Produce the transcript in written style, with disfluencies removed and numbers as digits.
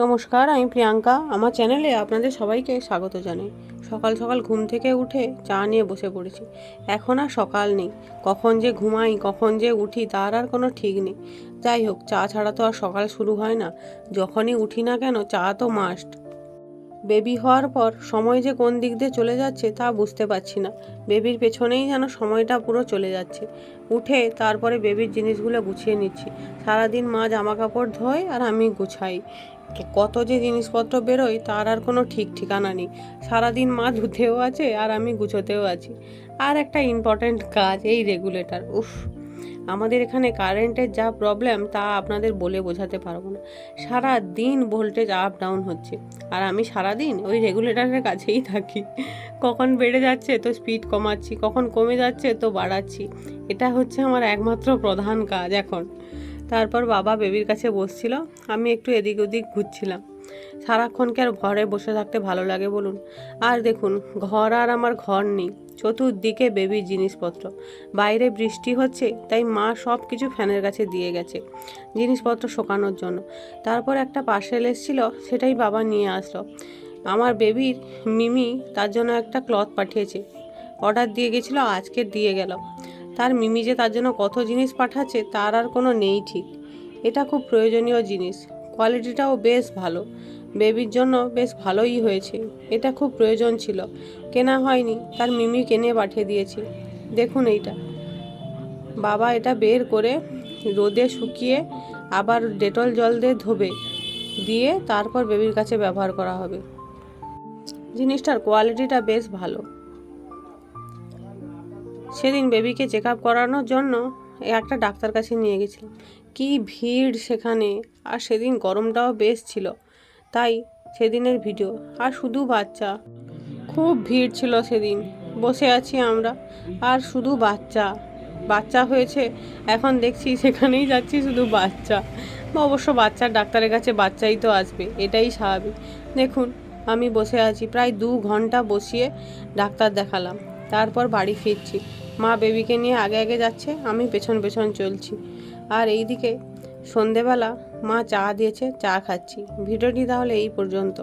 নমস্কার, আমি প্রিয়াঙ্কা। আমার চ্যানেলে আপনাদের সবাইকে স্বাগত জানাই। সকাল সকাল ঘুম থেকে উঠে চা নিয়ে বসে পড়েছি। এখন আর সকাল নেই, কখন যে ঘুমাই কখন যে উঠি তার আর কোনো ঠিক নেই। যাই হোক, চা ছাড়া তো আর সকাল শুরু হয় না। যখনই উঠি না কেন চা তো মাস্ট। বেবি হওয়ার পর সময় যে কোন দিক দিয়ে চলে যাচ্ছে তা বুঝতে পারছি না। বেবির পেছনেই যেন সময়টা পুরো চলে যাচ্ছে। উঠে তারপরে বেবির জিনিসগুলো গুছিয়ে নিচ্ছি। সারাদিন মা জামা কাপড় ধোয় আর আমি গুছাই। কত যে জিনিসপত্র বেরোয় তার আর কোনো ঠিক ঠিকানা নেই। সারাদিন মা ধুতেও আছে আর আমি গুছোতেও আছি। আর একটা ইম্পর্ট্যান্ট কাজ, এই রেগুলেটর। উফ, আমাদের এখানে কারেন্টের যা প্রবলেম তা আপনাদের বলে বোঝাতে পারবো না। সারা দিন ভোল্টেজ আপ ডাউন হচ্ছে আর আমি সারাদিন ওই রেগুলেটরের কাছেই থাকি। কখন বেড়ে যাচ্ছে তো স্পিড কমাচ্ছি, কখন কমে যাচ্ছে তো বাড়াচ্ছি। এটা হচ্ছে আমার একমাত্র প্রধান কাজ এখন। তারপর বাবা বেবির কাছে বসছিল, আমি একটু এদিক ওদিক ঘুরছিলাম। সারাক্ষণ কি আর ঘরে বসে থাকতে ভালো লাগে বলুন? আর দেখুন, ঘর আর আমার ঘর নেই, চতুর্দিকে বেবির জিনিসপত্র। বাইরে বৃষ্টি হচ্ছে তাই মা সব কিছু ফ্যানের কাছে দিয়ে গেছে জিনিসপত্র শোকানোর জন্য। তারপর একটা পার্সেল এসেছিলো, সেটাই বাবা নিয়ে আসলো। আমার বেবির মিমি তার জন্য একটা ক্লথ পাঠিয়েছে, অর্ডার দিয়ে গেছিলো, আজকে দিয়ে গেল। তার মিমি যে তার জন্য কত জিনিস পাঠাচ্ছে তার আর কোনো নেই ঠিক। এটা খুব প্রয়োজনীয় জিনিস, কোয়ালিটিটাও বেশ ভালো, বেবির জন্য বেশ ভালোই হয়েছে। এটা খুব প্রয়োজন ছিল, কেনা হয়নি, তার মিমি কিনে পাঠিয়ে দিয়েছে। দেখুন এইটা, বাবা এটা বের করে রোদে শুকিয়ে আবার ডেটল জল দিয়ে ধোবে, দিয়ে তারপর বেবির কাছে ব্যবহার করা হবে। জিনিসটার কোয়ালিটিটা বেশ ভালো। সেদিন বেবিকে চেক আপ করানোর জন্য একটা ডাক্তার কাছে নিয়ে গেছিলাম। কি ভিড় সেখানে! আর সেদিন গরমটাও বেশ ছিল, তাই সেদিনের ভিডিও। আর শুধু বাচ্চা, খুব ভিড় ছিল সেদিন। বসে আছি আমরা, আর শুধু বাচ্চা বাচ্চা হয়েছে। এখন দেখছি সেখানেই যাচ্ছি শুধু বাচ্চা। অবশ্য বাচ্চার ডাক্তারের কাছে বাচ্চাই তো আসবে, এটাই স্বাভাবিক। দেখুন, আমি বসে আছি, প্রায় 2 ঘন্টা বসিয়ে ডাক্তার দেখালাম। তারপর বাড়ি ফিরছি। মা বেবিকে নিয়ে আগে আগে যাচ্ছে, আমি পেছন পেছন চলছি। আর এইদিকে সন্ধেবেলা মা চা দিয়েছে, চা খাচ্ছি। ভিডিওটি তাহলে এই পর্যন্ত।